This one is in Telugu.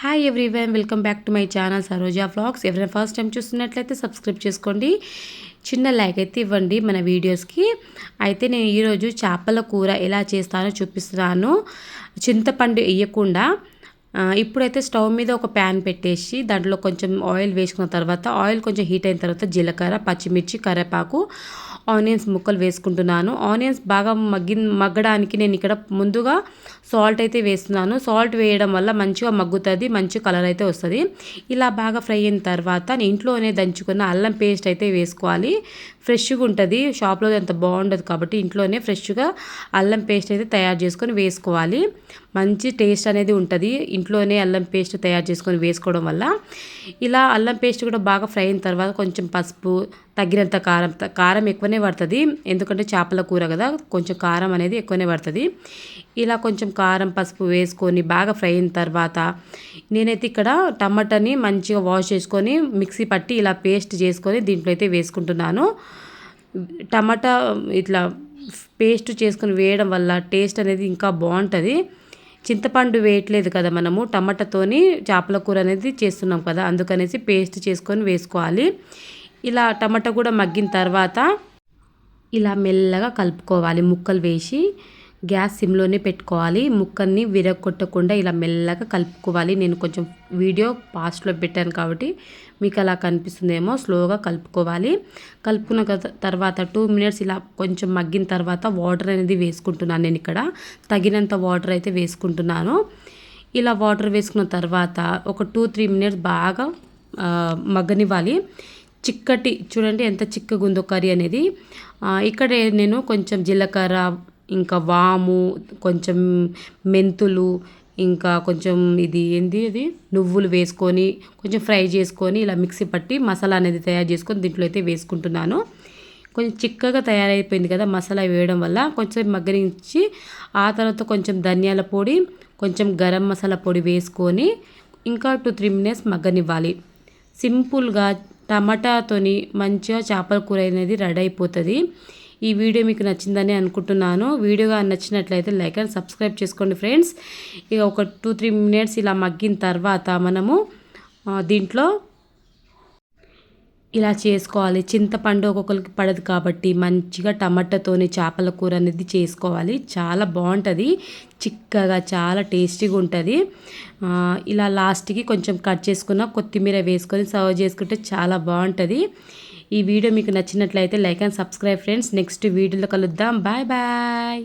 Hi everyone, welcome back to my channel Saroja vlogs. ఎవరైనా ఫస్ట్ టైం చూస్తున్నట్లయితే సబ్స్క్రైబ్ చేసుకోండి, చిన్న లైక్ అయితే ఇవ్వండి మన వీడియోస్కి. అయితే నేను ఈరోజు చేపల కూర ఎలా చేస్తానో చూపిస్తున్నాను, చింతపండు వేయకుండా. ఇప్పుడైతే స్టవ్ మీద ఒక ప్యాన్ పెట్టేసి దాంట్లో కొంచెం ఆయిల్ వేసుకున్న తర్వాత, ఆయిల్ కొంచెం హీట్ అయిన తర్వాత జీలకర్ర, పచ్చిమిర్చి, కరివేపాకు, ఆనియన్స్ ముక్కలు వేసుకుంటున్నాను. ఆనియన్స్ బాగా మగ్గడానికి నేను ఇక్కడ ముందుగా సాల్ట్ అయితే వేస్తున్నాను. సాల్ట్ వేయడం వల్ల మంచిగా మగ్గుతుంది, మంచి కలర్ అయితే వస్తుంది. ఇలా బాగా ఫ్రై అయిన తర్వాత నేను ఇంట్లోనే దంచుకున్న అల్లం పేస్ట్ అయితే వేసుకోవాలి. ఫ్రెష్గా ఉంటుంది, షాప్లో అంత బాగుండదు కాబట్టి ఇంట్లోనే ఫ్రెష్గా అల్లం పేస్ట్ అయితే తయారు చేసుకొని వేసుకోవాలి. మంచి టేస్ట్ అనేది ఉంటుంది ఇంట్లోనే అల్లం పేస్ట్ తయారు చేసుకొని వేసుకోవడం వల్ల. ఇలా అల్లం పేస్ట్ కూడా బాగా ఫ్రై అయిన తర్వాత కొంచెం పసుపు, తగినంత కారం ఎక్కువనే పడుతుంది, ఎందుకంటే చేపల కూర కదా, కొంచెం కారం అనేది ఎక్కువనే పడుతుంది. ఇలా కొంచెం కారం, పసుపు వేసుకొని బాగా ఫ్రై అయిన తర్వాత నేనైతే ఇక్కడ టమాటాని మంచిగా వాష్ చేసుకొని మిక్సీ పట్టి ఇలా పేస్ట్ చేసుకొని దీంట్లో అయితే వేసుకుంటున్నాను. టమాటా ఇట్లా పేస్ట్ చేసుకొని వేయడం వల్ల టేస్ట్ అనేది ఇంకా బాగుంటుంది. చింతపండు వేయట్లేదు కదా మనము, టమాటాతోని చేపల కూర అనేది చేస్తున్నాం కదా, అందుకనేసి పేస్ట్ చేసుకొని వేసుకోవాలి. ఇలా టమాటా కూడా మగ్గిన తర్వాత ఇలా మెల్లగా కలుపుకోవాలి. ముక్కలు వేసి గ్యాస్ సిమ్లోనే పెట్టుకోవాలి. ముక్కల్ని విరగొట్టకుండా ఇలా మెల్లగా కలుపుకోవాలి. నేను కొంచెం వీడియో ఫాస్ట్లో పెట్టాను కాబట్టి మీకు అలా కనిపిస్తుందేమో, స్లోగా కలుపుకోవాలి. కలుపుకున్న తర్వాత 2 మినిట్స్ ఇలా కొంచెం మగ్గిన తర్వాత వాటర్ అనేది వేసుకుంటున్నాను. నేను ఇక్కడ తగినంత వాటర్ అయితే వేసుకుంటున్నాను. ఇలా వాటర్ వేసుకున్న తర్వాత ఒక 2-3 మినిట్స్ బాగా మగ్గనివ్వాలి. చిక్కటి చూడండి ఎంత చిక్కగా ఉందో కర్రీ అనేది. ఇక్కడ నేను కొంచెం జీలకర్ర, ఇంకా వాము, కొంచెం మెంతులు, ఇంకా కొంచెం అది నువ్వులు వేసుకొని కొంచెం ఫ్రై చేసుకొని ఇలా మిక్సీ పట్టి మసాలా అనేది తయారు చేసుకొని దీంట్లో అయితే వేసుకుంటున్నాను. కొంచెం చిక్కగా తయారైపోయింది కదా మసాలా వేయడం వల్ల, కొంచెం మగ్గనించి ఆ తర్వాత కొంచెం ధనియాల పొడి, కొంచెం గరం మసాలా పొడి వేసుకొని ఇంకా 2-3 మినిట్స్ మగ్గనివ్వాలి. సింపుల్గా టమాటాతోని మంచిగా చేపల కూర అనేది రెడీ అయిపోతుంది. ఈ వీడియో మీకు నచ్చిందని అనుకుంటున్నాను. వీడియోగా నచ్చినట్లయితే లైక్ అండ్ సబ్స్క్రైబ్ చేసుకోండి ఫ్రెండ్స్. ఇక ఒక 2-3 మినిట్స్ ఇలా మగ్గిన తర్వాత మనము దీంట్లో ఇలా చేసుకోవాలి. చింతపండు ఒక్కొక్కరికి పడదు కాబట్టి మంచిగా టమాటాతోని చేపల కూర అనేది చేసుకోవాలి. చాలా బాగుంటుంది, చిక్కగా చాలా టేస్టీగా ఉంటుంది. ఇలా లాస్ట్కి కొంచెం కట్ చేసుకున్న కొత్తిమీర వేసుకొని సర్వ్ చేసుకుంటే చాలా బాగుంటుంది. ఈ వీడియో మీకు నచ్చినట్లయితే like and subscribe friends. Next వీడియోలో కలుద్దాం. Bye bye.